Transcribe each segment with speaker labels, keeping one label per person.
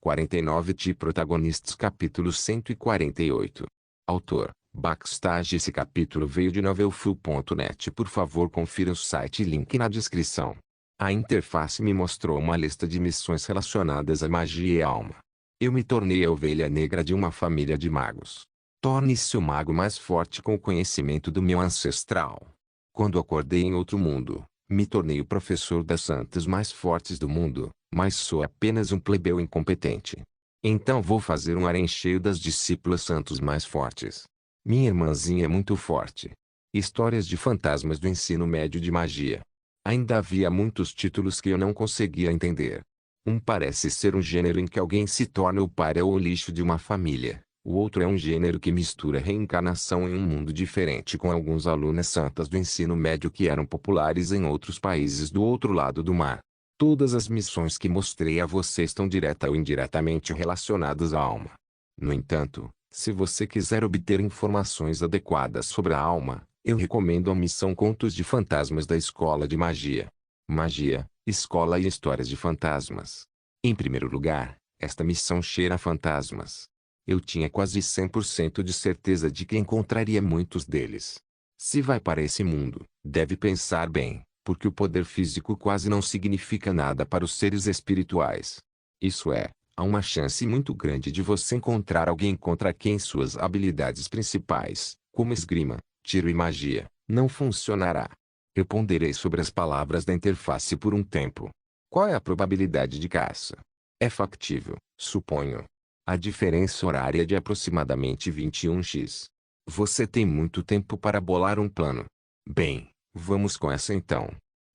Speaker 1: 49 de protagonistas. Capítulo 148. Autor: Backstage. Esse capítulo veio de novelfull.net. Por favor, confira o site, link na descrição. A interface me mostrou uma lista de missões relacionadas à magia e alma. Eu me tornei a ovelha negra de uma família de magos. Torne-se o mago mais forte com o conhecimento do meu ancestral. Quando acordei em outro mundo, me tornei o professor das santas mais fortes do mundo, mas sou apenas um plebeu incompetente. Então vou fazer um harém cheio das discípulas santos mais fortes. Minha irmãzinha é muito forte. Histórias de fantasmas do ensino médio de magia. Ainda havia muitos títulos que eu não conseguia entender. Um parece ser um gênero em que alguém se torna o páreo ou o lixo de uma família. O outro é um gênero que mistura reencarnação em um mundo diferente com alguns alunas santas do ensino médio que eram populares em outros países do outro lado do mar. Todas as missões que mostrei a você estão direta ou indiretamente relacionadas à alma. No entanto, se você quiser obter informações adequadas sobre a alma, eu recomendo a missão Contos de Fantasmas da Escola de Magia. Magia, Escola e Histórias de Fantasmas. Em primeiro lugar, esta missão cheira a fantasmas. Eu tinha quase 100% de certeza de que encontraria muitos deles. Se vai para esse mundo, deve pensar bem, porque o poder físico quase não significa nada para os seres espirituais. Isso é, há uma chance muito grande de você encontrar alguém contra quem suas habilidades principais, como esgrima, tiro e magia, não funcionará. Eu ponderei sobre as palavras da interface por um tempo. Qual é a probabilidade de caça? É factível, suponho. A diferença horária é de aproximadamente 21x. Você tem muito tempo para bolar um plano. Bem, vamos com essa então.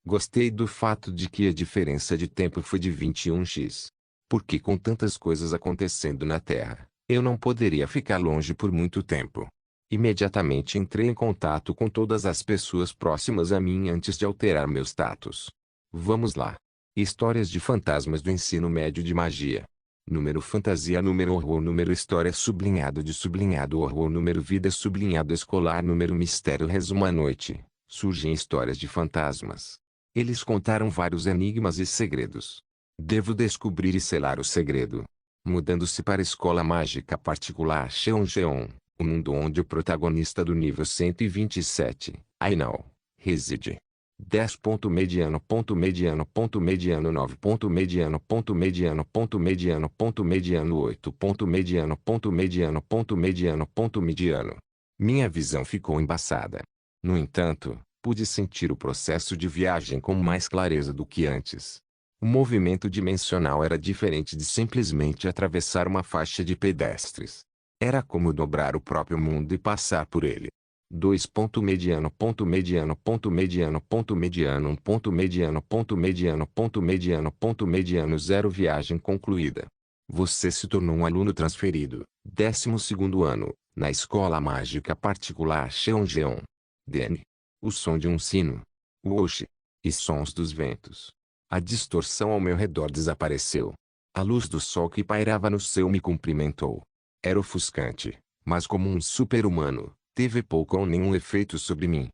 Speaker 1: Gostei do fato de que a diferença de tempo foi de 21x. Porque com tantas coisas acontecendo na Terra, eu não poderia ficar longe por muito tempo. Imediatamente entrei em contato com todas as pessoas próximas a mim antes de alterar meu status. Vamos lá. Histórias de fantasmas do ensino médio de magia. Número fantasia, número horror, número história sublinhado de sublinhado horror, número vida sublinhado escolar, número mistério. Resumo: à noite, surgem histórias de fantasmas. Eles contaram vários enigmas e segredos. Devo descobrir e selar o segredo. Mudando-se para a escola mágica particular Cheongeon, o mundo onde o protagonista do nível 127, Ainao, reside. 10 ponto mediano ponto mediano ponto mediano 9 ponto mediano ponto mediano ponto mediano ponto mediano 8 ponto mediano ponto mediano ponto mediano ponto mediano. Minha visão ficou embaçada. No entanto, pude sentir o processo de viagem com mais clareza do que antes. O movimento dimensional era diferente de simplesmente atravessar uma faixa de pedestres. Era como dobrar o próprio mundo e passar por ele. 2 ponto mediano ponto mediano ponto mediano ponto mediano 1 ponto mediano ponto mediano ponto mediano ponto mediano 0. Viagem concluída. Você se tornou um aluno transferido, 12º ano, na escola mágica particular Cheongeon. DN. O som de um sino. Woshi. E sons dos ventos. A distorção ao meu redor desapareceu. A luz do sol que pairava no céu me cumprimentou. Era ofuscante, mas como um super-humano, teve pouco ou nenhum efeito sobre mim.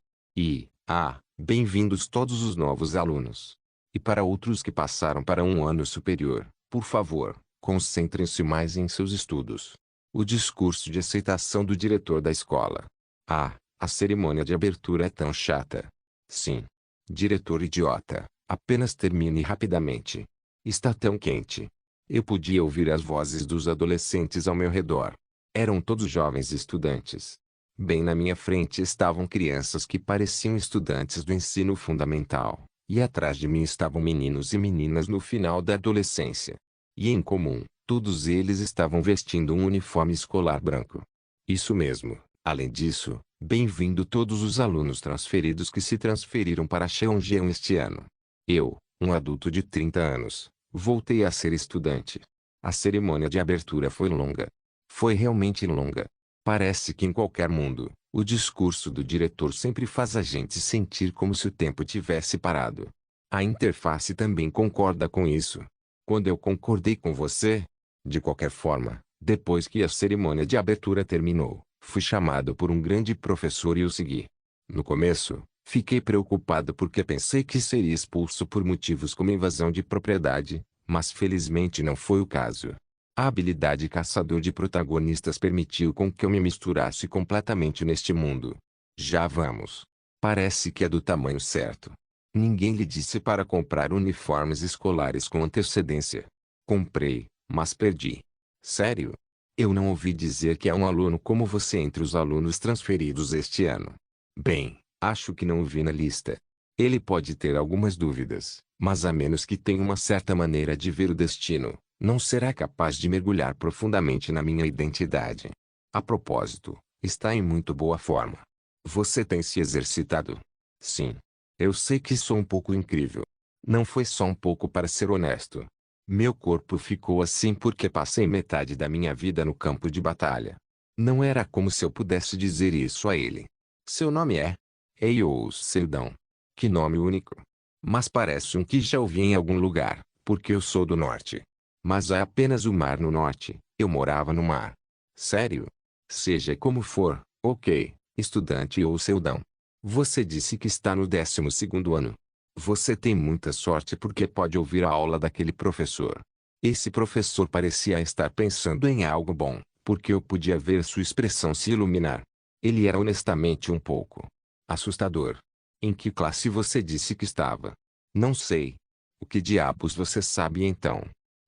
Speaker 1: Bem-vindos todos os novos alunos. E para outros que passaram para um ano superior, por favor, concentrem-se mais em seus estudos. O discurso de aceitação do diretor da escola. A cerimônia de abertura é tão chata. Sim. Diretor idiota, apenas termine rapidamente. Está tão quente. Eu podia ouvir as vozes dos adolescentes ao meu redor. Eram todos jovens estudantes. Bem na minha frente estavam crianças que pareciam estudantes do ensino fundamental, e atrás de mim estavam meninos e meninas no final da adolescência. E em comum, todos eles estavam vestindo um uniforme escolar branco. Isso mesmo. Além disso, bem-vindo todos os alunos transferidos que se transferiram para Cheongeon este ano. Eu, um adulto de 30 anos, voltei a ser estudante. A cerimônia de abertura foi longa. Foi realmente longa. Parece que em qualquer mundo, o discurso do diretor sempre faz a gente sentir como se o tempo tivesse parado. A interface também concorda com isso. Quando eu concordei com você? De qualquer forma, depois que a cerimônia de abertura terminou, fui chamado por um grande professor e o segui. No começo, fiquei preocupado porque pensei que seria expulso por motivos como invasão de propriedade, mas felizmente não foi o caso. A habilidade caçador de protagonistas permitiu com que eu me misturasse completamente neste mundo. Já vamos. Parece que é do tamanho certo. Ninguém lhe disse para comprar uniformes escolares com antecedência. Comprei, mas perdi. Sério? Eu não ouvi dizer que há um aluno como você entre os alunos transferidos este ano. Bem, acho que não o vi na lista. Ele pode ter algumas dúvidas, mas a menos que tenha uma certa maneira de ver o destino, não será capaz de mergulhar profundamente na minha identidade. A propósito, está em muito boa forma. Você tem se exercitado? Sim. Eu sei que sou um pouco incrível. Não foi só um pouco, para ser honesto. Meu corpo ficou assim porque passei metade da minha vida no campo de batalha. Não era como se eu pudesse dizer isso a ele. Seu nome é? Eiyous Seldon. Que nome único. Mas parece um que já ouvi em algum lugar, porque eu sou do norte. Mas há apenas o mar no norte, eu morava no mar. Sério? Seja como for, ok, estudante ou Seldon. Você disse que está no 12º ano. Você tem muita sorte porque pode ouvir a aula daquele professor. Esse professor parecia estar pensando em algo bom, porque eu podia ver sua expressão se iluminar. Ele era honestamente um pouco assustador. Em que classe você disse que estava? Não sei. O que diabos você sabe então?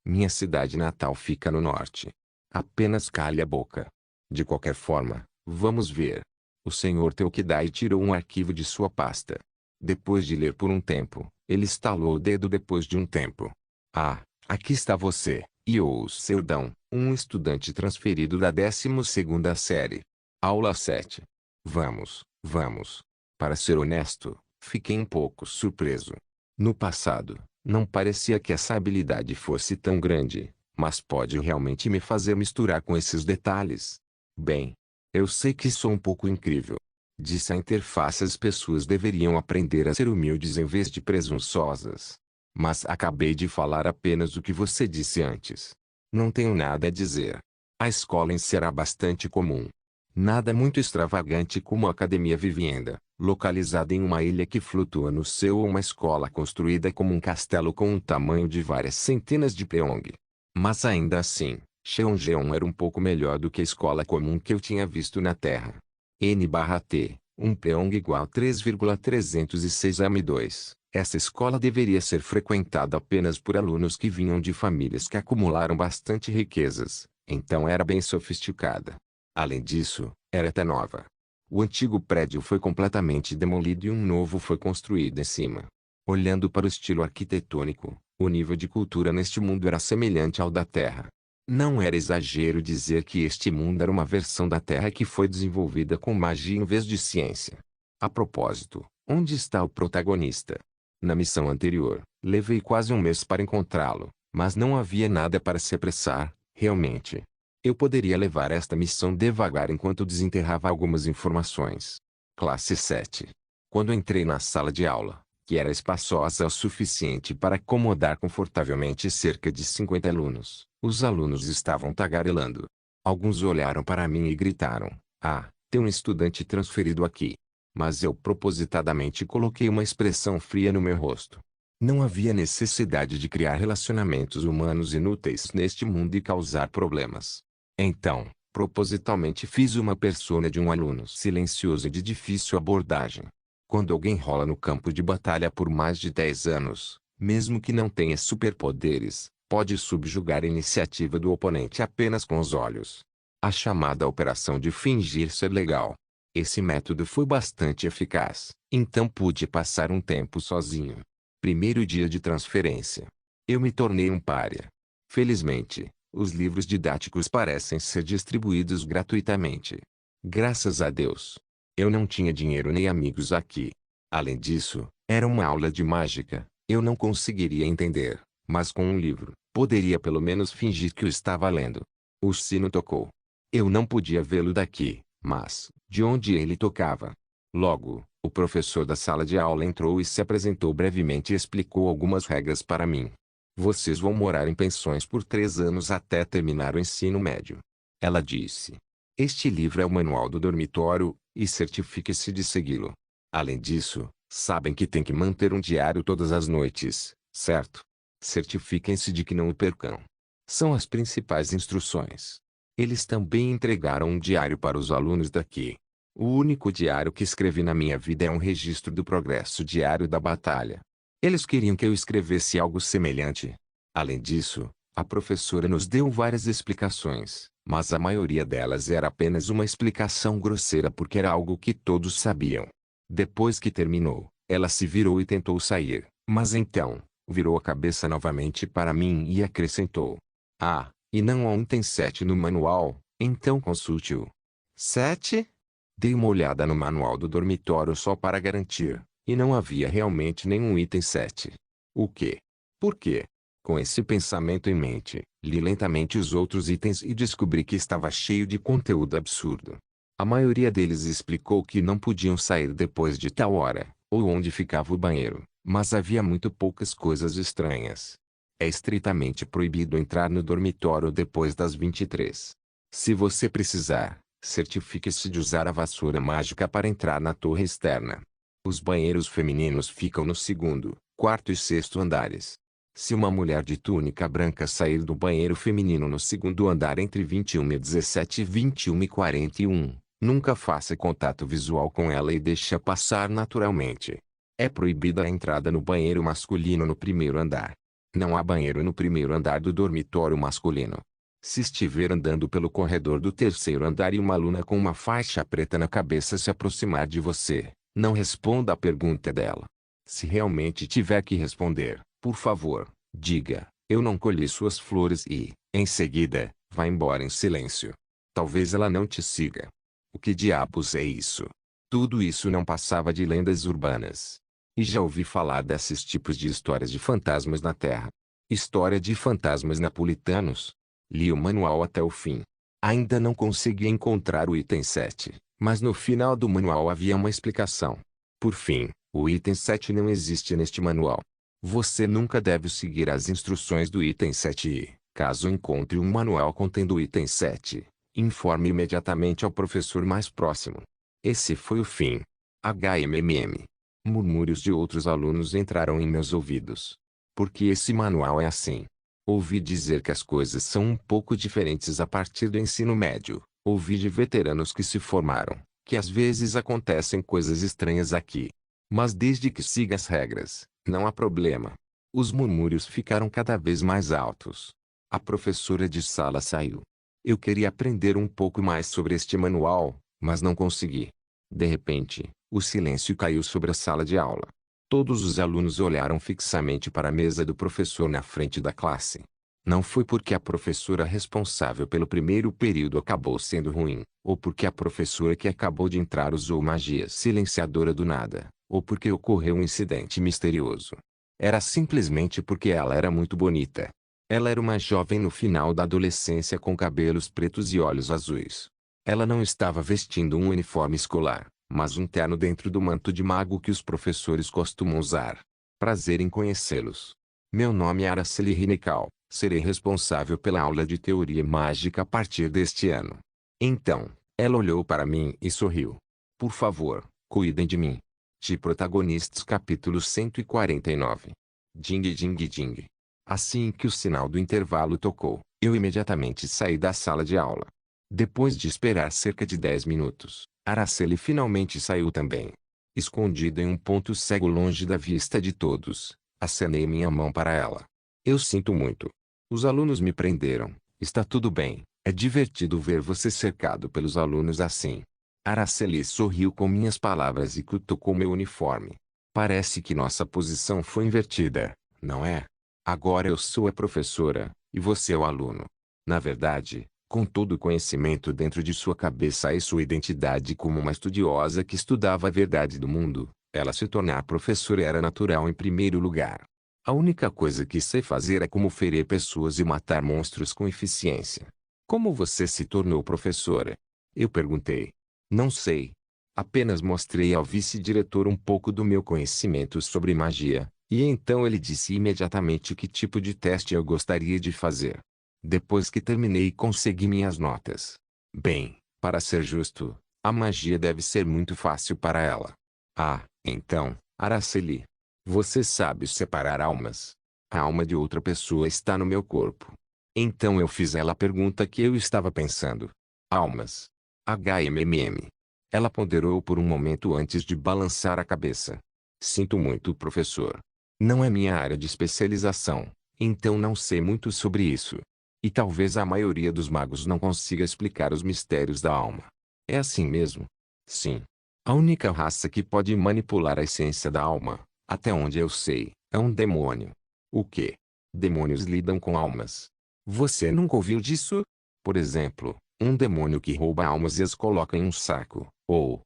Speaker 1: Minha cidade natal fica no norte. Apenas cale a boca. De qualquer forma, vamos ver. O Sr. Teokidai tirou um arquivo de sua pasta. Depois de ler por um tempo, ele estalou o dedo depois de um tempo. Ah, aqui está você, Eiyous Seldon, um estudante transferido da 12ª série. Aula 7. Vamos, vamos. Para ser honesto, fiquei um pouco surpreso. No passado, não parecia que essa habilidade fosse tão grande, mas pode realmente me fazer misturar com esses detalhes. Bem, eu sei que sou um pouco incrível. Disse a interface: as pessoas deveriam aprender a ser humildes em vez de presunçosas. Mas acabei de falar apenas o que você disse antes. Não tenho nada a dizer. A escola em si será bastante comum. Nada muito extravagante como a Academia Vivienda, localizada em uma ilha que flutua no céu, ou uma escola construída como um castelo com um tamanho de várias centenas de peong. Mas ainda assim, Cheonjeon era um pouco melhor do que a escola comum que eu tinha visto na Terra. N/T, um peong igual 3,306 m2. Essa escola deveria ser frequentada apenas por alunos que vinham de famílias que acumularam bastante riquezas, então era bem sofisticada. Além disso, era até nova. O antigo prédio foi completamente demolido e um novo foi construído em cima. Olhando para o estilo arquitetônico, o nível de cultura neste mundo era semelhante ao da Terra. Não era exagero dizer que este mundo era uma versão da Terra que foi desenvolvida com magia em vez de ciência. A propósito, onde está o protagonista? Na missão anterior, levei quase um mês para encontrá-lo, mas não havia nada para se apressar, realmente. Eu poderia levar esta missão devagar enquanto desenterrava algumas informações. Classe 7. Quando entrei na sala de aula, que era espaçosa o suficiente para acomodar confortavelmente cerca de 50 alunos, os alunos estavam tagarelando. Alguns olharam para mim e gritaram: "Ah, tem um estudante transferido aqui." Mas eu propositadamente coloquei uma expressão fria no meu rosto. Não havia necessidade de criar relacionamentos humanos inúteis neste mundo e causar problemas. Então, propositalmente fiz uma persona de um aluno silencioso e de difícil abordagem. Quando alguém rola no campo de batalha por mais de 10 anos, mesmo que não tenha superpoderes, pode subjugar a iniciativa do oponente apenas com os olhos. A chamada operação de fingir ser legal. Esse método foi bastante eficaz, então pude passar um tempo sozinho. Primeiro dia de transferência. Eu me tornei um pária. Felizmente, os livros didáticos parecem ser distribuídos gratuitamente. Graças a Deus. Eu não tinha dinheiro nem amigos aqui. Além disso, era uma aula de mágica, eu não conseguiria entender, mas com um livro, poderia pelo menos fingir que o estava lendo. O sino tocou. Eu não podia vê-lo daqui, mas, de onde ele tocava? Logo, o professor da sala de aula entrou e se apresentou brevemente e explicou algumas regras para mim. Vocês vão morar em pensões por 3 anos até terminar o ensino médio. Ela disse. Este livro é o manual do dormitório, e certifique-se de segui-lo. Além disso, sabem que tem que manter um diário todas as noites, certo? Certifiquem-se de que não o percam. São as principais instruções. Eles também entregaram um diário para os alunos daqui. O único diário que escrevi na minha vida é um registro do progresso diário da batalha. Eles queriam que eu escrevesse algo semelhante. Além disso, a professora nos deu várias explicações, mas a maioria delas era apenas uma explicação grosseira porque era algo que todos sabiam. Depois que terminou, ela se virou e tentou sair, mas então, virou a cabeça novamente para mim e acrescentou: "Ah, e não há um item 7 no manual, então consulte-o." 7? Dei uma olhada no manual do dormitório só para garantir, e não havia realmente nenhum item 7. O quê? Por quê? Com esse pensamento em mente, li lentamente os outros itens e descobri que estava cheio de conteúdo absurdo. A maioria deles explicou que não podiam sair depois de tal hora, ou onde ficava o banheiro, mas havia muito poucas coisas estranhas. É estritamente proibido entrar no dormitório depois das 23. Se você precisar, certifique-se de usar a vassoura mágica para entrar na torre externa. Os banheiros femininos ficam no segundo, quarto e sexto andares. Se uma mulher de túnica branca sair do banheiro feminino no segundo andar entre 21h17 e 21h41, nunca faça contato visual com ela e deixe-a passar naturalmente. É proibida a entrada no banheiro masculino no primeiro andar. Não há banheiro no primeiro andar do dormitório masculino. Se estiver andando pelo corredor do terceiro andar e uma aluna com uma faixa preta na cabeça se aproximar de você, não responda à pergunta dela. Se realmente tiver que responder, por favor, diga: "Eu não colhi suas flores" e, em seguida, vá embora em silêncio. Talvez ela não te siga. O que diabos é isso? Tudo isso não passava de lendas urbanas. E já ouvi falar desses tipos de histórias de fantasmas na Terra. História de fantasmas napolitanos. Li o manual até o fim. Ainda não consegui encontrar o item 7, mas no final do manual havia uma explicação. Por fim, o item 7 não existe neste manual. Você nunca deve seguir as instruções do item 7 e, caso encontre um manual contendo o item 7, informe imediatamente ao professor mais próximo. Esse foi o fim. HMMM. Murmúrios de outros alunos entraram em meus ouvidos. Porque esse manual é assim? Ouvi dizer que as coisas são um pouco diferentes a partir do ensino médio. Ouvi de veteranos que se formaram, que às vezes acontecem coisas estranhas aqui. Mas desde que siga as regras, não há problema. Os murmúrios ficaram cada vez mais altos. A professora de sala saiu. Eu queria aprender um pouco mais sobre este manual, mas não consegui. De repente, o silêncio caiu sobre a sala de aula. Todos os alunos olharam fixamente para a mesa do professor na frente da classe. Não foi porque a professora responsável pelo primeiro período acabou sendo ruim, ou porque a professora que acabou de entrar usou magia silenciadora do nada, ou porque ocorreu um incidente misterioso. Era simplesmente porque ela era muito bonita. Ela era uma jovem no final da adolescência com cabelos pretos e olhos azuis. Ela não estava vestindo um uniforme escolar, mas um terno dentro do manto de mago que os professores costumam usar. Prazer em conhecê-los. Meu nome é Araceli Rinical, serei responsável pela aula de teoria mágica a partir deste ano. Então, ela olhou para mim e sorriu. Por favor, cuidem de mim. De Protagonistas capítulo 149. Ding ding ding. Assim que o sinal do intervalo tocou, eu imediatamente saí da sala de aula. Depois de esperar cerca de 10 minutos, Araceli finalmente saiu também. Escondida em um ponto cego longe da vista de todos, acenei minha mão para ela. Eu sinto muito. Os alunos me prenderam. Está tudo bem. É divertido ver você cercado pelos alunos assim. Araceli sorriu com minhas palavras e cutucou meu uniforme. Parece que nossa posição foi invertida, não é? Agora eu sou a professora, e você é o aluno. Na verdade, com todo o conhecimento dentro de sua cabeça e sua identidade como uma estudiosa que estudava a verdade do mundo, ela se tornar professora era natural em primeiro lugar. A única coisa que sei fazer é como ferir pessoas e matar monstros com eficiência. Como você se tornou professora? Eu perguntei. Não sei. Apenas mostrei ao vice-diretor um pouco do meu conhecimento sobre magia, e então ele disse imediatamente que tipo de teste eu gostaria de fazer. Depois que terminei consegui minhas notas. Bem, para ser justo, a magia deve ser muito fácil para ela. Ah, então, Araceli. Você sabe separar almas. A alma de outra pessoa está no meu corpo. Então eu fiz ela a pergunta que eu estava pensando. Almas. HMMM. Ela ponderou por um momento antes de balançar a cabeça. Sinto muito, professor. Não é minha área de especialização, então não sei muito sobre isso. E talvez a maioria dos magos não consiga explicar os mistérios da alma. É assim mesmo? Sim. A única raça que pode manipular a essência da alma, até onde eu sei, é um demônio. O quê? Demônios lidam com almas. Você nunca ouviu disso? Por exemplo, um demônio que rouba almas e as coloca em um saco. Ou,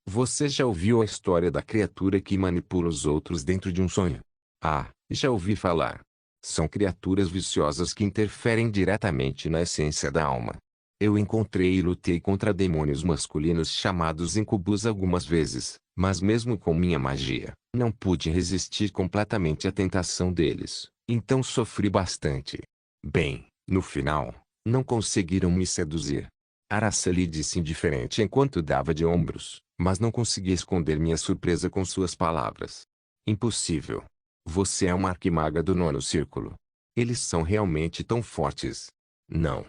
Speaker 1: você já ouviu a história da criatura que manipula os outros dentro de um sonho? Ah, já ouvi falar. São criaturas viciosas que interferem diretamente na essência da alma. Eu encontrei e lutei contra demônios masculinos chamados incubus algumas vezes, mas mesmo com minha magia, não pude resistir completamente à tentação deles, então sofri bastante. Bem, no final, não conseguiram me seduzir. Araceli disse indiferente enquanto dava de ombros, mas não conseguia esconder minha surpresa com suas palavras. Impossível. Você é uma arquimaga do nono círculo. Eles são realmente tão fortes? Não.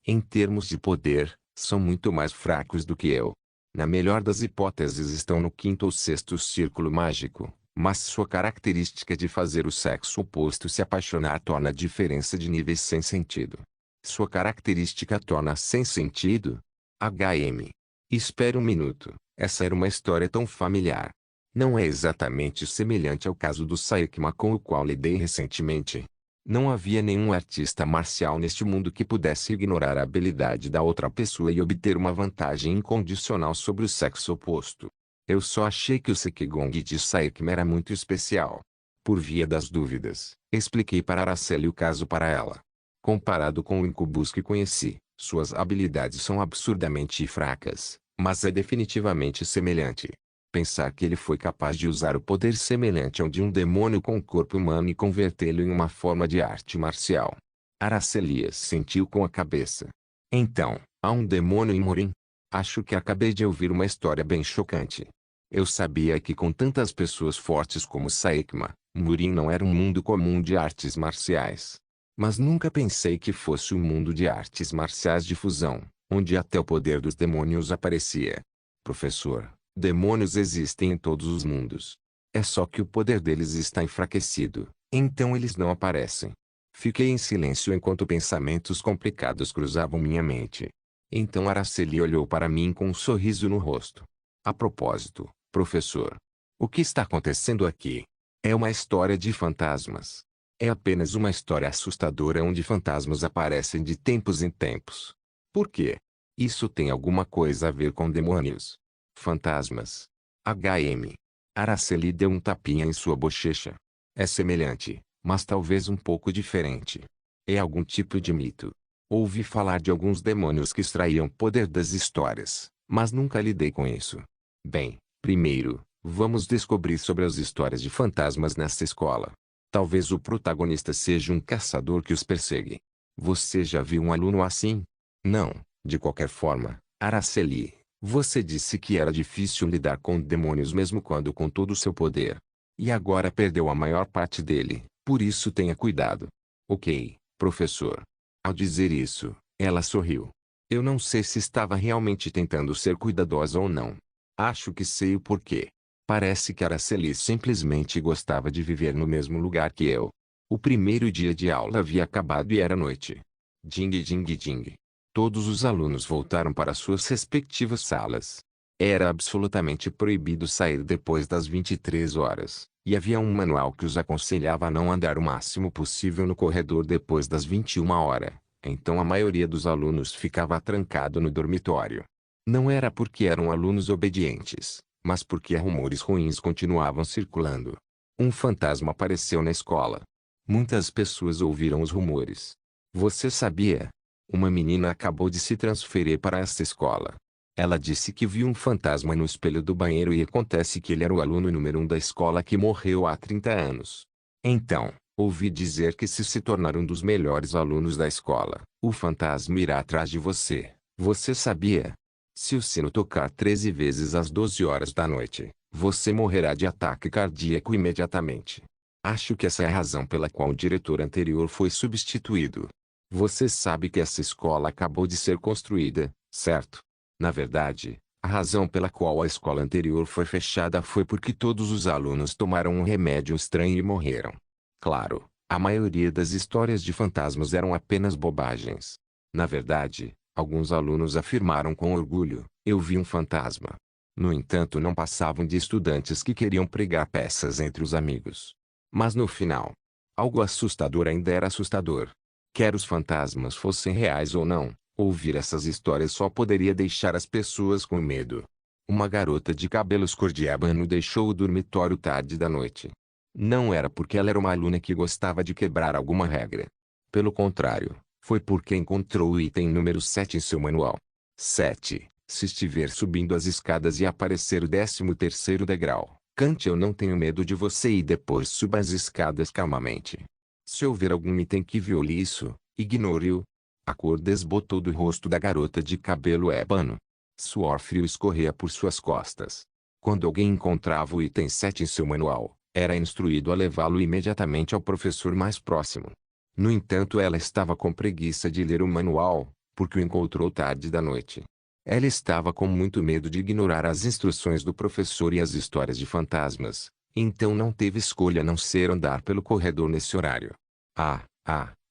Speaker 1: Em termos de poder, são muito mais fracos do que eu. Na melhor das hipóteses estão no quinto ou sexto círculo mágico, mas sua característica de fazer o sexo oposto se apaixonar torna a diferença de níveis sem sentido. Sua característica torna sem sentido? HM. Espere um minuto, essa era uma história tão familiar. Não é exatamente semelhante ao caso do Saikma com o qual lidei recentemente. Não havia nenhum artista marcial neste mundo que pudesse ignorar a habilidade da outra pessoa e obter uma vantagem incondicional sobre o sexo oposto. Eu só achei que o Sekigong de Saikma era muito especial. Por via das dúvidas, expliquei para Araceli o caso para ela. Comparado com o incubus que conheci, suas habilidades são absurdamente fracas, mas é definitivamente semelhante. Pensar que ele foi capaz de usar o poder semelhante ao de um demônio com o corpo humano e convertê-lo em uma forma de arte marcial. Araceli sentiu com a cabeça. Então, há um demônio em Murim? Acho que acabei de ouvir uma história bem chocante. Eu sabia que com tantas pessoas fortes como Saikma, Murim não era um mundo comum de artes marciais. Mas nunca pensei que fosse um mundo de artes marciais de fusão, onde até o poder dos demônios aparecia. Professor, demônios existem em todos os mundos. É só que o poder deles está enfraquecido, então eles não aparecem. Fiquei em silêncio enquanto pensamentos complicados cruzavam minha mente. Então Araceli olhou para mim com um sorriso no rosto. A propósito, professor, o que está acontecendo aqui? É uma história de fantasmas. É apenas uma história assustadora onde fantasmas aparecem de tempos em tempos. Por quê? Isso tem alguma coisa a ver com demônios? Fantasmas. HM. Araceli deu um tapinha em sua bochecha. É semelhante, mas talvez um pouco diferente. É algum tipo de mito. Ouvi falar de alguns demônios que extraíam poder das histórias, mas nunca lidei com isso. Bem, primeiro, vamos descobrir sobre as histórias de fantasmas nesta escola. Talvez o protagonista seja um caçador que os persegue. Você já viu um aluno assim? Não, de qualquer forma, Araceli. Você disse que era difícil lidar com demônios mesmo quando com todo o seu poder. E agora perdeu a maior parte dele, por isso tenha cuidado. Ok, professor. Ao dizer isso, ela sorriu. Eu não sei se estava realmente tentando ser cuidadosa ou não. Acho que sei o porquê. Parece que Araceli simplesmente gostava de viver no mesmo lugar que eu. O primeiro dia de aula havia acabado e era noite. Ding ding ding. Todos os alunos voltaram para suas respectivas salas. Era absolutamente proibido sair depois das 23 horas, e havia um manual que os aconselhava a não andar o máximo possível no corredor depois das 21 horas. Então a maioria dos alunos ficava trancado no dormitório. Não era porque eram alunos obedientes, mas porque rumores ruins continuavam circulando. Um fantasma apareceu na escola. Muitas pessoas ouviram os rumores. Você sabia? Uma menina acabou de se transferir para esta escola. Ela disse que viu um fantasma no espelho do banheiro e acontece que ele era o aluno número 1 da escola que morreu há 30 anos. Então, ouvi dizer que se tornar um dos melhores alunos da escola, o fantasma irá atrás de você. Você sabia? Se o sino tocar 13 vezes às 12 horas da noite, você morrerá de ataque cardíaco imediatamente. Acho que essa é a razão pela qual o diretor anterior foi substituído. Você sabe que essa escola acabou de ser construída, certo? Na verdade, a razão pela qual a escola anterior foi fechada foi porque todos os alunos tomaram um remédio estranho e morreram. Claro, a maioria das histórias de fantasmas eram apenas bobagens. Na verdade, alguns alunos afirmaram com orgulho: eu vi um fantasma. No entanto, não passavam de estudantes que queriam pregar peças entre os amigos. Mas no final, algo assustador ainda era assustador. Quer os fantasmas fossem reais ou não, ouvir essas histórias só poderia deixar as pessoas com medo. Uma garota de cabelos cor de ébano deixou o dormitório tarde da noite. Não era porque ela era uma aluna que gostava de quebrar alguma regra. Pelo contrário, foi porque encontrou o item número 7 em seu manual. 7. Se estiver subindo as escadas e aparecer o 13º degrau, cante: eu não tenho medo de você, e depois suba as escadas calmamente. Se houver algum item que viole isso, ignore-o. A cor desbotou do rosto da garota de cabelo ébano. Suor frio escorria por suas costas. Quando alguém encontrava o item 7 em seu manual, era instruído a levá-lo imediatamente ao professor mais próximo. No entanto, ela estava com preguiça de ler o manual, porque o encontrou tarde da noite. Ela estava com muito medo de ignorar as instruções do professor e as histórias de fantasmas, então não teve escolha a não ser andar pelo corredor nesse horário.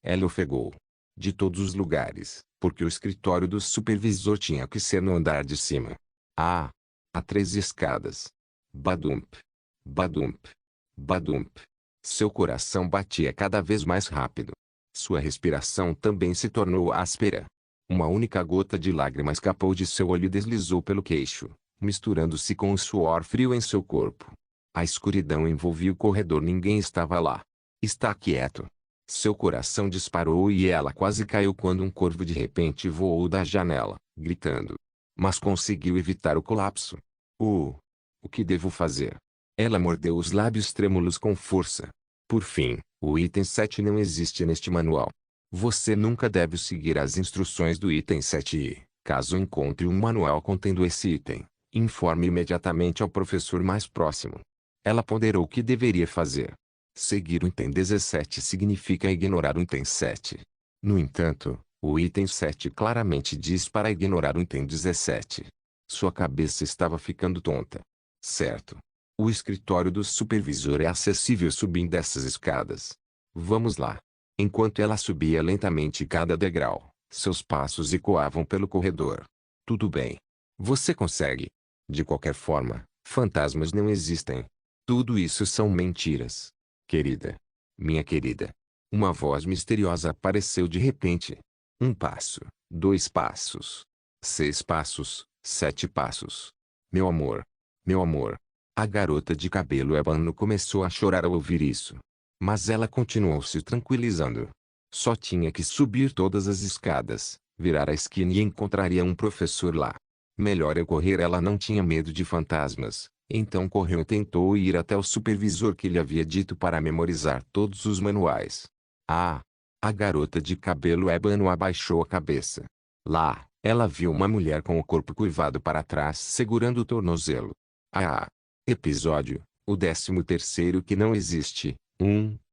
Speaker 1: Ela ofegou. De todos os lugares, porque o escritório do supervisor tinha que ser no andar de cima. Há 3 escadas. Badump. Badump. Badump. Seu coração batia cada vez mais rápido. Sua respiração também se tornou áspera. Uma única gota de lágrima escapou de seu olho e deslizou pelo queixo, misturando-se com o suor frio em seu corpo. A escuridão envolvia o corredor. Ninguém estava lá. Está quieto. Seu coração disparou e ela quase caiu quando um corvo de repente voou da janela, gritando. Mas conseguiu evitar o colapso. O que devo fazer? Ela mordeu os lábios trêmulos com força. Por fim, o item 7 não existe neste manual. Você nunca deve seguir as instruções do item 7 e, caso encontre um manual contendo esse item, informe imediatamente ao professor mais próximo. Ela ponderou o que deveria fazer. Seguir o item 17 significa ignorar o item 7. No entanto, o item 7 claramente diz para ignorar o item 17. Sua cabeça estava ficando tonta. Certo. O escritório do supervisor é acessível subindo essas escadas. Vamos lá. Enquanto ela subia lentamente cada degrau, seus passos ecoavam pelo corredor. Tudo bem. Você consegue. De qualquer forma, fantasmas não existem. Tudo isso são mentiras. Querida. Minha querida. Uma voz misteriosa apareceu de repente. 1 passo, 2 passos, 6 passos, 7 passos. Meu amor. Meu amor. A garota de cabelo ébano começou a chorar ao ouvir isso. Mas ela continuou se tranquilizando. Só tinha que subir todas as escadas, virar a esquina e encontraria um professor lá. Melhor eu correr. Ela não tinha medo de fantasmas, então correu e tentou ir até o supervisor que lhe havia dito para memorizar todos os manuais. A garota de cabelo ébano abaixou a cabeça. Lá, ela viu uma mulher com o corpo curvado para trás segurando o tornozelo. Episódio, o 13º que não existe,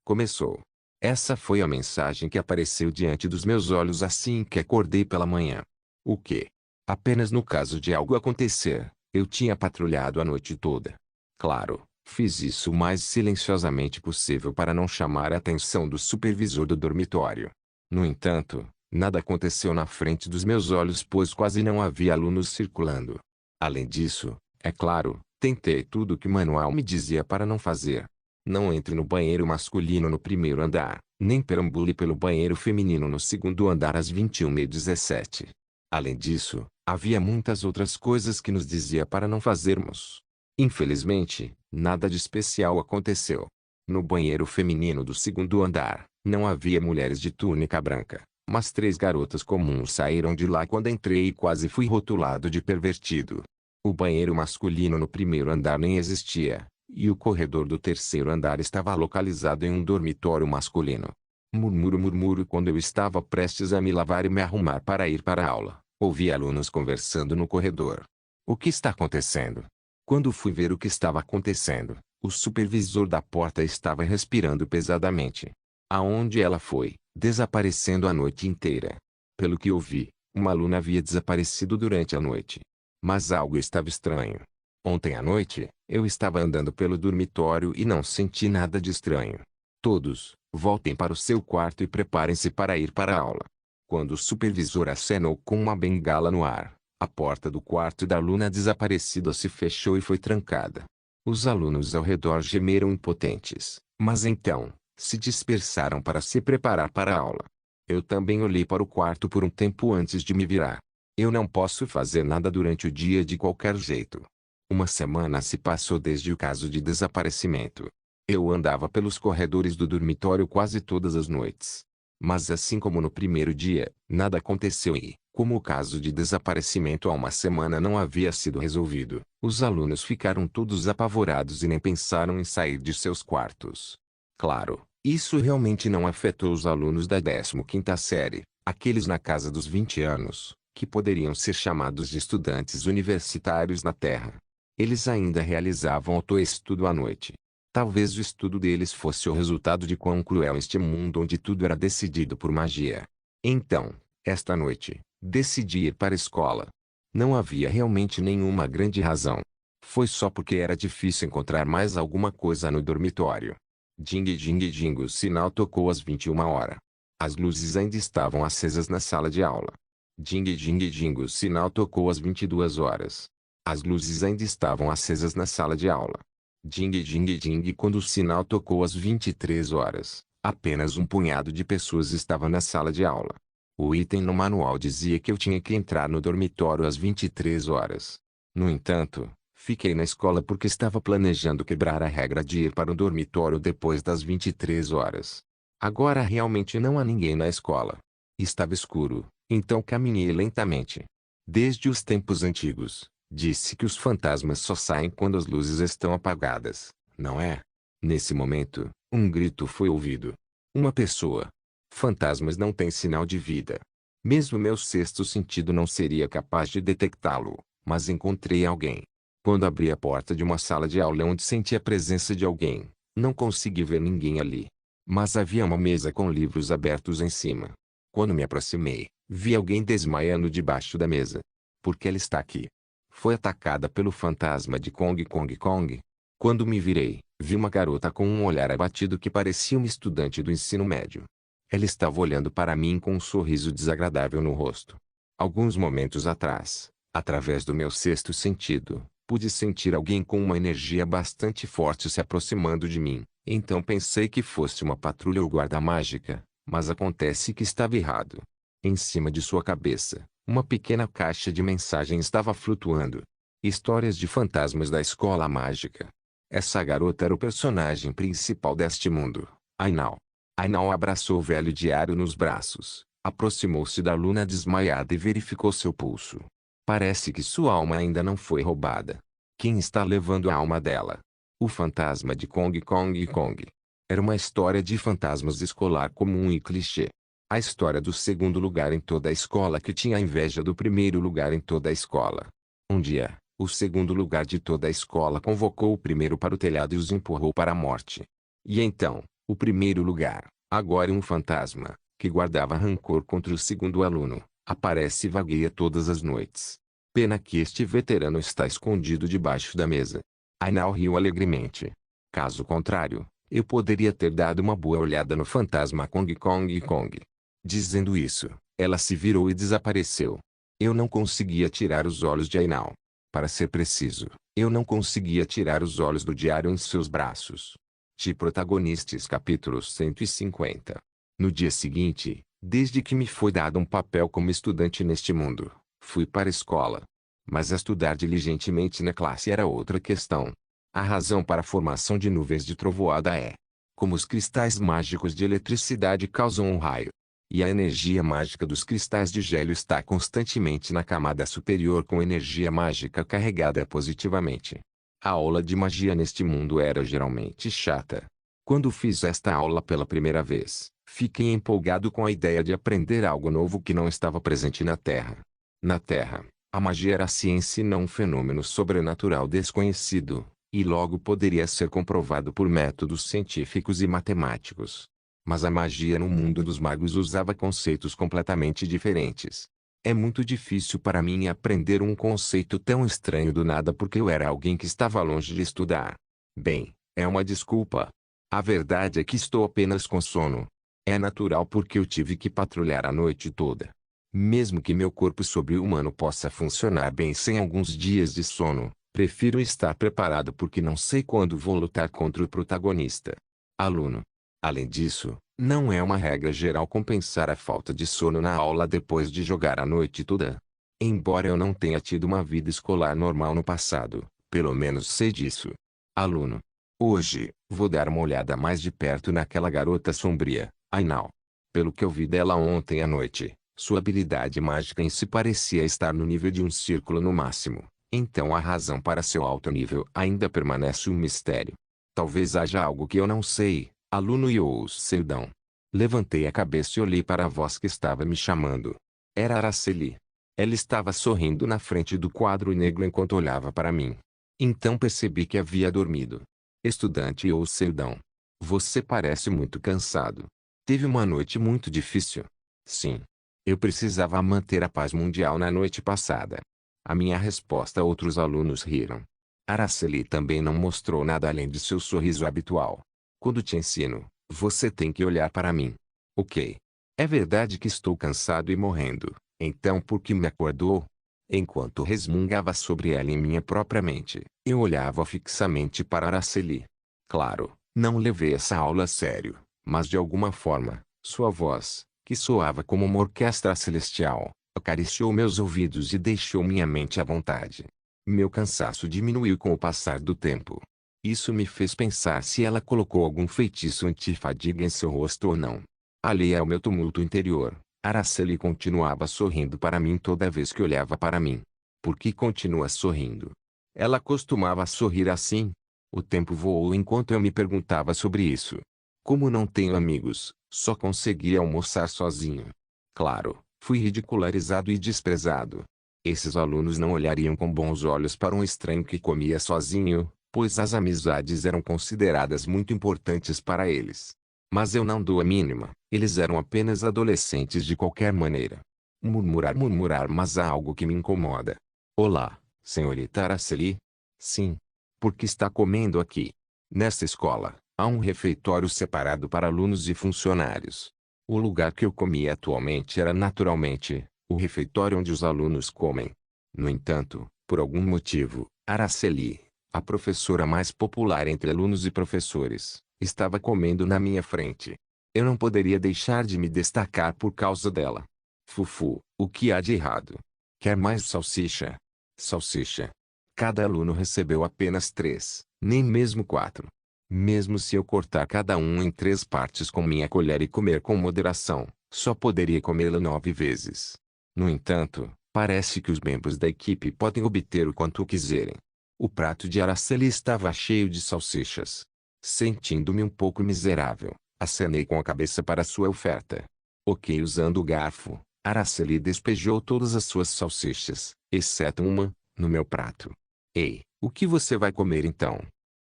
Speaker 1: começou. Essa foi a mensagem que apareceu diante dos meus olhos assim que acordei pela manhã. O quê? Apenas no caso de algo acontecer, eu tinha patrulhado a noite toda. Claro, fiz isso o mais silenciosamente possível para não chamar a atenção do supervisor do dormitório. No entanto, nada aconteceu na frente dos meus olhos, pois quase não havia alunos circulando. Além disso, é claro, tentei tudo o que o manual me dizia para não fazer. Não entre no banheiro masculino no primeiro andar, nem perambule pelo banheiro feminino no segundo andar às 21h17. Além disso, havia muitas outras coisas que nos dizia para não fazermos. Infelizmente, nada de especial aconteceu. No banheiro feminino do segundo andar, não havia mulheres de túnica branca, mas 3 garotas comuns saíram de lá quando entrei e quase fui rotulado de pervertido. O banheiro masculino no primeiro andar nem existia, e o corredor do terceiro andar estava localizado em um dormitório masculino. Murmúrio quando eu estava prestes a me lavar e me arrumar para ir para a aula, ouvi alunos conversando no corredor. O que está acontecendo? Quando fui ver o que estava acontecendo, o supervisor da porta estava respirando pesadamente. Aonde ela foi? desaparecendo a noite inteira. Pelo que ouvi, uma aluna havia desaparecido durante a noite. Mas algo estava estranho. Ontem à noite, eu estava andando pelo dormitório e não senti nada de estranho. Todos, voltem para o seu quarto e preparem-se para ir para a aula. Quando o supervisor acenou com uma bengala no ar, a porta do quarto da aluna desaparecida se fechou e foi trancada. Os alunos ao redor gemeram impotentes, mas então, se dispersaram para se preparar para a aula. Eu também olhei para o quarto por um tempo antes de me virar. Eu não posso fazer nada durante o dia de qualquer jeito. Uma semana se passou desde o caso de desaparecimento. Eu andava pelos corredores do dormitório quase todas as noites. Mas assim como no primeiro dia, nada aconteceu e, como o caso de desaparecimento há uma semana não havia sido resolvido, os alunos ficaram todos apavorados e nem pensaram em sair de seus quartos. Claro, isso realmente não afetou os alunos da 15ª série, aqueles na casa dos 20 anos, que poderiam ser chamados de estudantes universitários na Terra. Eles ainda realizavam autoestudo à noite. Talvez o estudo deles fosse o resultado de quão cruel este mundo onde tudo era decidido por magia. Então, esta noite, decidi ir para a escola. Não havia realmente nenhuma grande razão. Foi só porque era difícil encontrar mais alguma coisa no dormitório. Ding ding ding, o sinal tocou às 21 horas. As luzes ainda estavam acesas na sala de aula. Ding ding ding, o sinal tocou às 22 horas. As luzes ainda estavam acesas na sala de aula. Ding ding ding, quando o sinal tocou às 23 horas, apenas um punhado de pessoas estava na sala de aula. O item no manual dizia que eu tinha que entrar no dormitório às 23 horas. No entanto, fiquei na escola porque estava planejando quebrar a regra de ir para o dormitório depois das 23 horas. Agora realmente não há ninguém na escola. Estava escuro, então caminhei lentamente. Desde os tempos antigos, disse que os fantasmas só saem quando as luzes estão apagadas, não é? Nesse momento, um grito foi ouvido. Uma pessoa. Fantasmas não têm sinal de vida. Mesmo meu sexto sentido não seria capaz de detectá-lo, mas encontrei alguém. Quando abri a porta de uma sala de aula onde senti a presença de alguém, não consegui ver ninguém ali. Mas havia uma mesa com livros abertos em cima. Quando me aproximei, vi alguém desmaiando debaixo da mesa. Por que ela está aqui? Foi atacada pelo fantasma de Kong Kong Kong. Quando me virei, vi uma garota com um olhar abatido que parecia uma estudante do ensino médio. Ela estava olhando para mim com um sorriso desagradável no rosto. Alguns momentos atrás, através do meu sexto sentido, pude sentir alguém com uma energia bastante forte se aproximando de mim. Então pensei que fosse uma patrulha ou guarda mágica, mas acontece que estava errado. Em cima de sua cabeça, uma pequena caixa de mensagem estava flutuando. Histórias de fantasmas da escola mágica. Essa garota era o personagem principal deste mundo, Ainao. Ainao abraçou o velho diário nos braços, aproximou-se da aluna desmaiada e verificou seu pulso. Parece que sua alma ainda não foi roubada. Quem está levando a alma dela? O fantasma de Kong Kong Kong. Era uma história de fantasmas escolar comum e clichê. A história do segundo lugar em toda a escola que tinha inveja do primeiro lugar em toda a escola. Um dia, o segundo lugar de toda a escola convocou o primeiro para o telhado e os empurrou para a morte. E então, o primeiro lugar, agora um fantasma, que guardava rancor contra o segundo aluno, aparece e vagueia todas as noites. Pena que este veterano está escondido debaixo da mesa. Ainao riu alegremente. Caso contrário, eu poderia ter dado uma boa olhada no fantasma Kong Kong Kong. Dizendo isso, ela se virou e desapareceu. Eu não conseguia tirar os olhos de Ainao. Para ser preciso, eu não conseguia tirar os olhos do diário em seus braços. De Protagonistas capítulo 150. No dia seguinte, desde que me foi dado um papel como estudante neste mundo, fui para a escola. Mas estudar diligentemente na classe era outra questão. A razão para a formação de nuvens de trovoada é como os cristais mágicos de eletricidade causam um raio. E a energia mágica dos cristais de gelo está constantemente na camada superior com energia mágica carregada positivamente. A aula de magia neste mundo era geralmente chata. Quando fiz esta aula pela primeira vez, fiquei empolgado com a ideia de aprender algo novo que não estava presente na Terra. Na Terra, a magia era ciência e não um fenômeno sobrenatural desconhecido, e logo poderia ser comprovado por métodos científicos e matemáticos. Mas a magia no mundo dos magos usava conceitos completamente diferentes. É muito difícil para mim aprender um conceito tão estranho do nada porque eu era alguém que estava longe de estudar. Bem, é uma desculpa. A verdade é que estou apenas com sono. É natural porque eu tive que patrulhar a noite toda. Mesmo que meu corpo sobre-humano possa funcionar bem sem alguns dias de sono, prefiro estar preparado porque não sei quando vou lutar contra o protagonista. Aluno. Além disso, não é uma regra geral compensar a falta de sono na aula depois de jogar a noite toda. Embora eu não tenha tido uma vida escolar normal no passado, pelo menos sei disso. Aluno. Hoje, vou dar uma olhada mais de perto naquela garota sombria, Ainao. Pelo que eu vi dela ontem à noite, sua habilidade mágica em si parecia estar no nível de um círculo no máximo. Então a razão para seu alto nível ainda permanece um mistério. Talvez haja algo que eu não sei, aluno Youseldon. Levantei a cabeça e olhei para a voz que estava me chamando. Era Araceli. Ela estava sorrindo na frente do quadro negro enquanto olhava para mim. Então percebi que havia dormido. Estudante Youseldon. Você parece muito cansado. Teve uma noite muito difícil. Sim. Eu precisava manter a paz mundial na noite passada. A minha resposta, outros alunos riram. Araceli também não mostrou nada além de seu sorriso habitual. Quando te ensino, você tem que olhar para mim. Ok. É verdade que estou cansado e morrendo, então por que me acordou? Enquanto resmungava sobre ela em minha própria mente, eu olhava fixamente para Araceli. Claro, não levei essa aula a sério, mas de alguma forma, sua voz, que soava como uma orquestra celestial, acariciou meus ouvidos e deixou minha mente à vontade. Meu cansaço diminuiu com o passar do tempo. Isso me fez pensar se ela colocou algum feitiço anti-fadiga em seu rosto ou não. Alheia ao meu tumulto interior, Araceli continuava sorrindo para mim toda vez que olhava para mim. Por que continua sorrindo? Ela costumava sorrir assim? O tempo voou enquanto eu me perguntava sobre isso. Como não tenho amigos, só conseguia almoçar sozinho. Claro, fui ridicularizado e desprezado. Esses alunos não olhariam com bons olhos para um estranho que comia sozinho, pois as amizades eram consideradas muito importantes para eles. Mas eu não dou a mínima, eles eram apenas adolescentes de qualquer maneira. Murmurar, mas há algo que me incomoda. Olá, senhorita Araceli? Sim. Por que está comendo aqui? Nesta escola, há um refeitório separado para alunos e funcionários. O lugar que eu comia atualmente era naturalmente o refeitório onde os alunos comem. No entanto, por algum motivo, Araceli, a professora mais popular entre alunos e professores, estava comendo na minha frente. Eu não poderia deixar de me destacar por causa dela. Fufu, o que há de errado? Quer mais salsicha? Salsicha. Cada aluno recebeu apenas 3, nem mesmo 4. Mesmo se eu cortar cada um em 3 partes com minha colher e comer com moderação, só poderia comê-la 9 vezes. No entanto, parece que os membros da equipe podem obter o quanto quiserem. O prato de Araceli estava cheio de salsichas. Sentindo-me um pouco miserável, acenei com a cabeça para sua oferta. Ok, usando o garfo, Araceli despejou todas as suas salsichas, exceto uma, no meu prato. Ei, o que você vai comer então?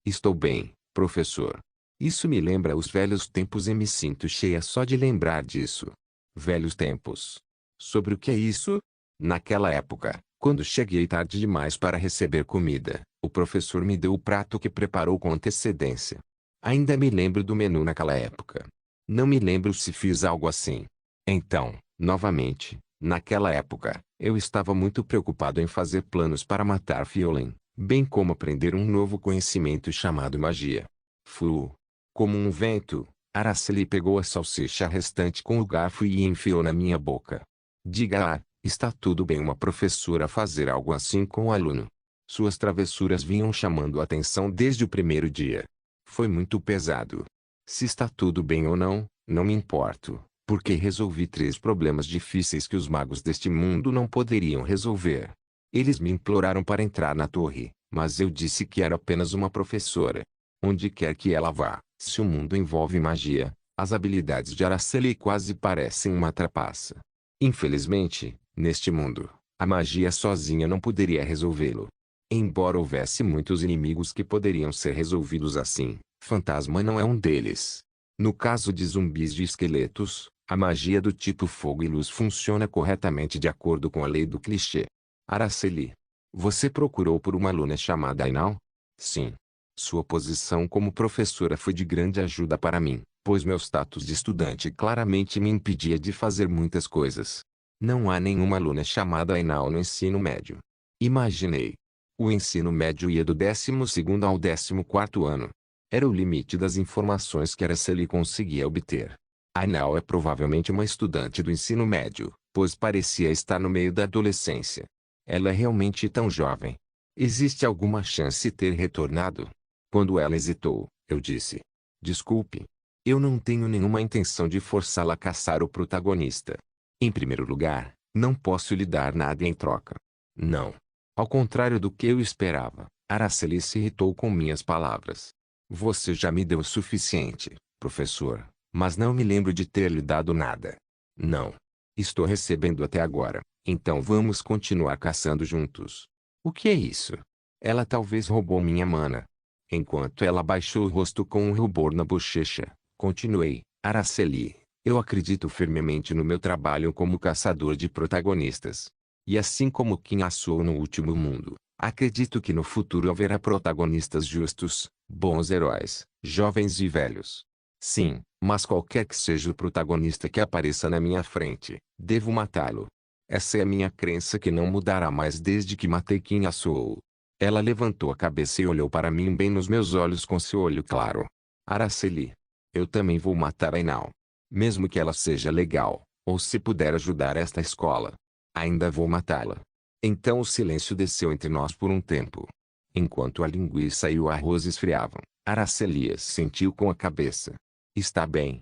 Speaker 1: Estou bem, professor. Isso me lembra os velhos tempos e me sinto cheia só de lembrar disso. Velhos tempos. Sobre o que é isso? Naquela época, quando cheguei tarde demais para receber comida, o professor me deu o prato que preparou com antecedência. Ainda me lembro do menu naquela época. Não me lembro se fiz algo assim. Então, novamente, naquela época, eu estava muito preocupado em fazer planos para matar Fiolen, bem como aprender um novo conhecimento chamado magia. Como um vento, Araceli pegou a salsicha restante com o garfo e enfiou na minha boca. Diga, está tudo bem uma professora fazer algo assim com o aluno. Suas travessuras vinham chamando a atenção desde o primeiro dia. Foi muito pesado. Se está tudo bem ou não, não me importo, porque resolvi 3 problemas difíceis que os magos deste mundo não poderiam resolver. Eles me imploraram para entrar na torre, mas eu disse que era apenas uma professora. Onde quer que ela vá, se o mundo envolve magia, as habilidades de Araceli quase parecem uma trapaça. Infelizmente, neste mundo, a magia sozinha não poderia resolvê-lo. Embora houvesse muitos inimigos que poderiam ser resolvidos assim, fantasma não é um deles. No caso de zumbis de esqueletos, a magia do tipo fogo e luz funciona corretamente de acordo com a lei do clichê. Araceli. Você procurou por uma aluna chamada Ainal? Sim. Sua posição como professora foi de grande ajuda para mim, pois meu status de estudante claramente me impedia de fazer muitas coisas. Não há nenhuma aluna chamada Ainal no ensino médio. Imaginei. O ensino médio ia do 12º ao 14º ano. Era o limite das informações que Araceli conseguia obter. Ainal é provavelmente uma estudante do ensino médio, pois parecia estar no meio da adolescência. Ela é realmente tão jovem. Existe alguma chance de ter retornado? Quando ela hesitou, eu disse: desculpe. Eu não tenho nenhuma intenção de forçá-la a caçar o protagonista. Em primeiro lugar, não posso lhe dar nada em troca. Não. Ao contrário do que eu esperava, Araceli se irritou com minhas palavras. Você já me deu o suficiente, professor, mas não me lembro de ter lhe dado nada. Não. Estou recebendo até agora, então vamos continuar caçando juntos. O que é isso? Ela talvez roubou minha mana. Enquanto ela baixou o rosto com um rubor na bochecha, continuei: Araceli, eu acredito firmemente no meu trabalho como caçador de protagonistas. E assim como Kim Asuo no Último Mundo, acredito que no futuro haverá protagonistas justos, bons heróis, jovens e velhos. Sim, mas qualquer que seja o protagonista que apareça na minha frente, devo matá-lo. Essa é a minha crença que não mudará mais desde que matei Kim Asuo. Ela levantou a cabeça e olhou para mim bem nos meus olhos com seu olho claro. Araceli. Eu também vou matar a Ainal. Mesmo que ela seja legal, ou se puder ajudar esta escola. Ainda vou matá-la. Então o silêncio desceu entre nós por um tempo. Enquanto a linguiça e o arroz esfriavam, Araceli sentiu com a cabeça. Está bem.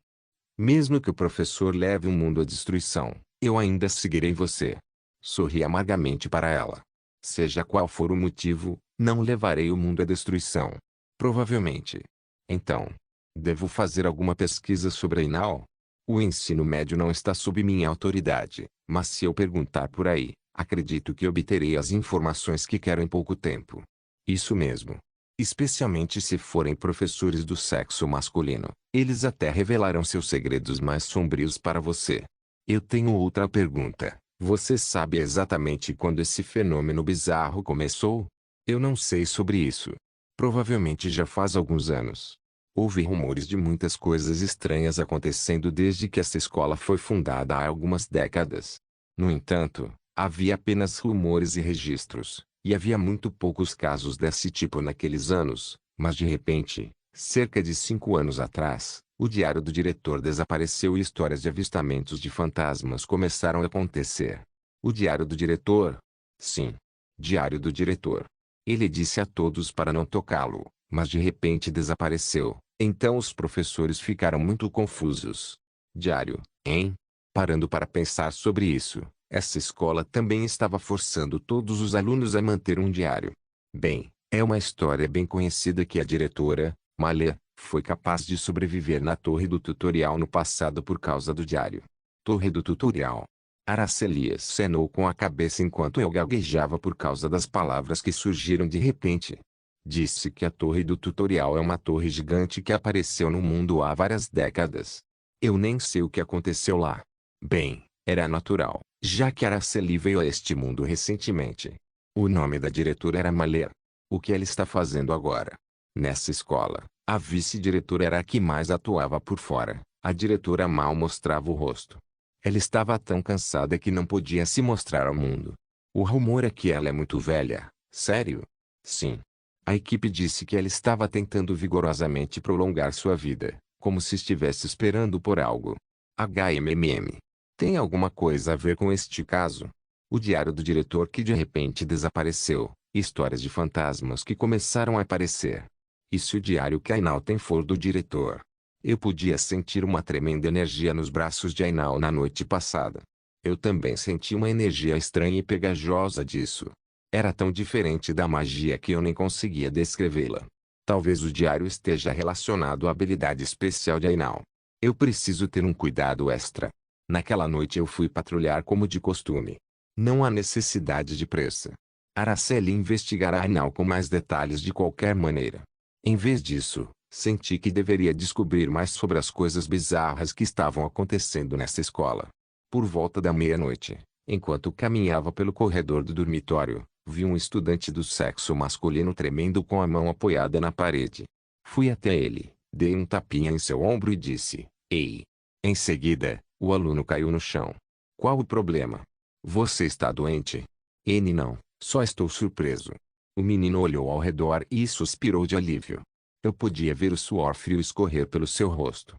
Speaker 1: Mesmo que o professor leve o mundo à destruição, eu ainda seguirei você. Sorri amargamente para ela. Seja qual for o motivo, não levarei o mundo à destruição. Provavelmente. Então, devo fazer alguma pesquisa sobre Ainal? O ensino médio não está sob minha autoridade, mas se eu perguntar por aí, acredito que obterei as informações que quero em pouco tempo. Isso mesmo. Especialmente se forem professores do sexo masculino, eles até revelarão seus segredos mais sombrios para você. Eu tenho outra pergunta. Você sabe exatamente quando esse fenômeno bizarro começou? Eu não sei sobre isso. Provavelmente já faz alguns anos. Houve rumores de muitas coisas estranhas acontecendo desde que essa escola foi fundada há algumas décadas. No entanto, havia apenas rumores e registros, e havia muito poucos casos desse tipo naqueles anos, mas de repente, cerca de 5 anos atrás, o diário do diretor desapareceu e histórias de avistamentos de fantasmas começaram a acontecer. O diário do diretor? Sim. Diário do diretor. Ele disse a todos para não tocá-lo, mas de repente desapareceu. Então os professores ficaram muito confusos. Diário, hein? Parando para pensar sobre isso, essa escola também estava forçando todos os alunos a manter um diário. Bem, é uma história bem conhecida que a diretora, Malha, foi capaz de sobreviver na torre do tutorial no passado por causa do diário. Torre do tutorial. Araceli acenou com a cabeça enquanto eu gaguejava por causa das palavras que surgiram de repente. Disse que a torre do tutorial é uma torre gigante que apareceu no mundo há várias décadas. Eu nem sei o que aconteceu lá. Bem, era natural, já que Araceli veio a este mundo recentemente. O nome da diretora era Malha. O que ela está fazendo agora? Nessa escola, a vice-diretora era a que mais atuava por fora. A diretora mal mostrava o rosto. Ela estava tão cansada que não podia se mostrar ao mundo. O rumor é que ela é muito velha. Sério? Sim. A equipe disse que ela estava tentando vigorosamente prolongar sua vida, como se estivesse esperando por algo. HMMM. Tem alguma coisa a ver com este caso? O diário do diretor que de repente desapareceu, histórias de fantasmas que começaram a aparecer. E se o diário que Ainal tem for do diretor? Eu podia sentir uma tremenda energia nos braços de Ainal na noite passada. Eu também senti uma energia estranha e pegajosa disso. Era tão diferente da magia que eu nem conseguia descrevê-la. Talvez o diário esteja relacionado à habilidade especial de Ainal. Eu preciso ter um cuidado extra. Naquela noite eu fui patrulhar como de costume. Não há necessidade de pressa. Araceli investigará Ainal com mais detalhes de qualquer maneira. Em vez disso, Senti que deveria descobrir mais sobre as coisas bizarras que estavam acontecendo nessa escola. Por volta da meia-noite, enquanto caminhava pelo corredor do dormitório, vi um estudante do sexo masculino tremendo com a mão apoiada na parede. Fui até ele, dei um tapinha em seu ombro e disse: "Ei!" Em seguida, o aluno caiu no chão. "Qual o problema? Você está doente?" "N não, só estou surpreso." O menino olhou ao redor e suspirou de alívio. Eu podia ver o suor frio escorrer pelo seu rosto.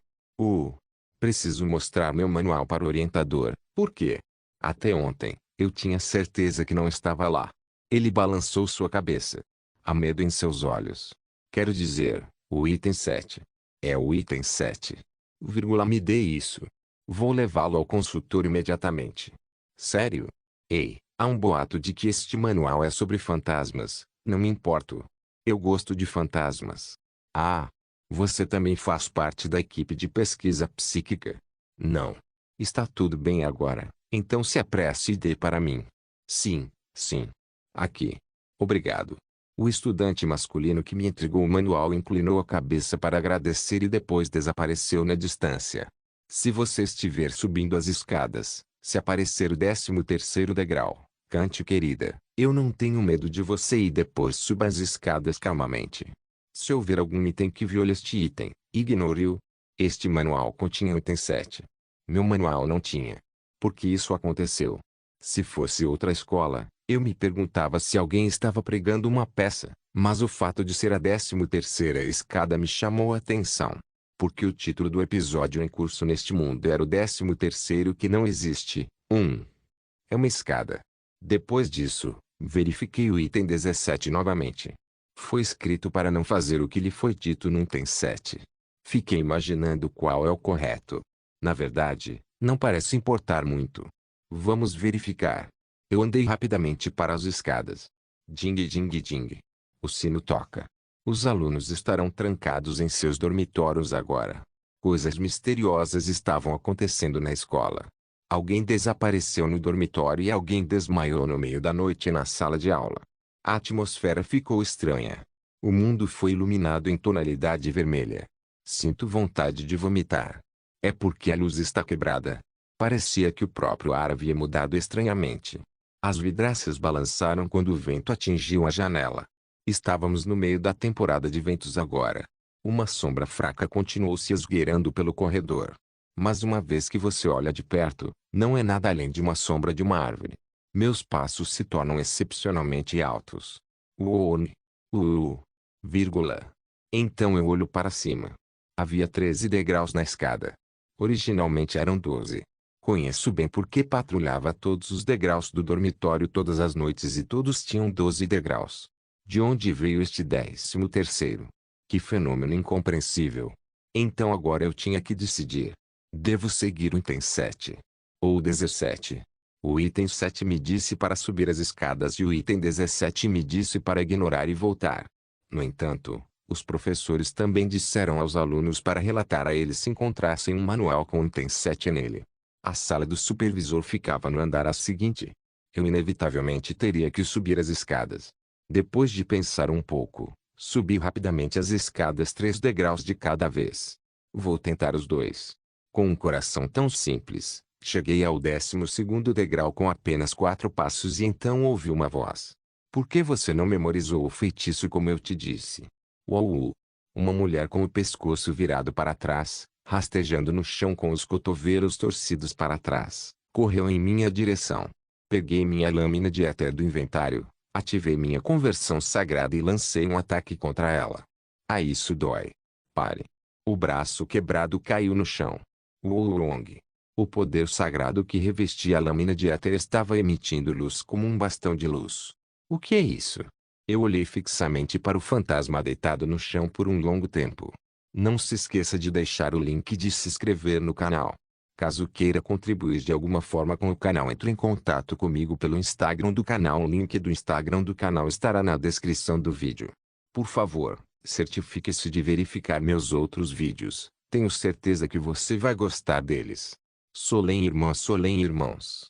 Speaker 1: Preciso mostrar meu manual para o orientador." "Por quê?" "Até ontem, eu tinha certeza que não estava lá." Ele balançou sua cabeça. Há medo em seus olhos. "Quero dizer, o item 7. É o item 7. Me dê isso. Vou levá-lo ao consultor imediatamente." "Sério?" "Ei, há um boato de que este manual é sobre fantasmas." "Não me importo. Eu gosto de fantasmas." "Ah, você também faz parte da equipe de pesquisa psíquica?" "Não." "Está tudo bem agora, então se apresse e dê para mim." "Sim, sim. Aqui." "Obrigado." O estudante masculino que me entregou o manual inclinou a cabeça para agradecer e depois desapareceu na distância. "Se você estiver subindo as escadas, se aparecer o 13º degrau, cante querida, eu não tenho medo de você e depois suba as escadas calmamente. Se houver algum item que viole este item, ignore-o." Este manual continha o item 7. Meu manual não tinha. Por que isso aconteceu? Se fosse outra escola, eu me perguntava se alguém estava pregando uma peça, mas o fato de ser a 13ª escada me chamou a atenção. Porque o título do episódio em curso neste mundo era o 13º que não existe. É uma escada. Depois disso, verifiquei o item 17 novamente. Foi escrito para não fazer o que lhe foi dito no item 7. Fiquei imaginando qual é o correto. Na verdade, não parece importar muito. Vamos verificar. Eu andei rapidamente para as escadas. Ding ding ding. O sino toca. Os alunos estarão trancados em seus dormitórios agora. Coisas misteriosas estavam acontecendo na escola. Alguém desapareceu no dormitório e alguém desmaiou no meio da noite na sala de aula. A atmosfera ficou estranha. O mundo foi iluminado em tonalidade vermelha. Sinto vontade de vomitar. É porque a luz está quebrada. Parecia que o próprio ar havia mudado estranhamente. As vidraças balançaram quando o vento atingiu a janela. Estávamos no meio da temporada de ventos agora. Uma sombra fraca continuou se esgueirando pelo corredor. Mas uma vez que você olha de perto, não é nada além de uma sombra de uma árvore. Meus passos se tornam excepcionalmente altos. Uone. Vírgula. Então eu olho para cima. Havia 13 degraus na escada. Originalmente eram 12. Conheço bem porque patrulhava todos os degraus do dormitório todas as noites e todos tinham 12 degraus. De onde veio este 13º? Que fenômeno incompreensível. Então agora eu tinha que decidir. Devo seguir o item 7. Ou o 17. O item 7 me disse para subir as escadas e o item 17 me disse para ignorar e voltar. No entanto, os professores também disseram aos alunos para relatar a eles se encontrassem um manual com o item 7 nele. A sala do supervisor ficava no andar seguinte. Eu inevitavelmente teria que subir as escadas. Depois de pensar um pouco, subi rapidamente as escadas 3 degraus de cada vez. Vou tentar os dois. Com um coração tão simples, cheguei ao 12º degrau com apenas 4 passos e então ouvi uma voz. "Por que você não memorizou o feitiço como eu te disse?" Uau! Uma mulher com o pescoço virado para trás, rastejando no chão com os cotovelos torcidos para trás, correu em minha direção. Peguei minha lâmina de éter do inventário, ativei minha conversão sagrada e lancei um ataque contra ela. Ah, isso dói. Pare. O braço quebrado caiu no chão. Uolong. O poder sagrado que revestia a lâmina de éter estava emitindo luz como um bastão de luz. O que é isso? Eu olhei fixamente para o fantasma deitado no chão por um longo tempo. Não se esqueça de deixar o link de se inscrever no canal. Caso queira contribuir de alguma forma com o canal, entre em contato comigo pelo Instagram do canal. O link do Instagram do canal estará na descrição do vídeo. Por favor, certifique-se de verificar meus outros vídeos. Tenho certeza que você vai gostar deles. Solem irmãs, Solem irmãos.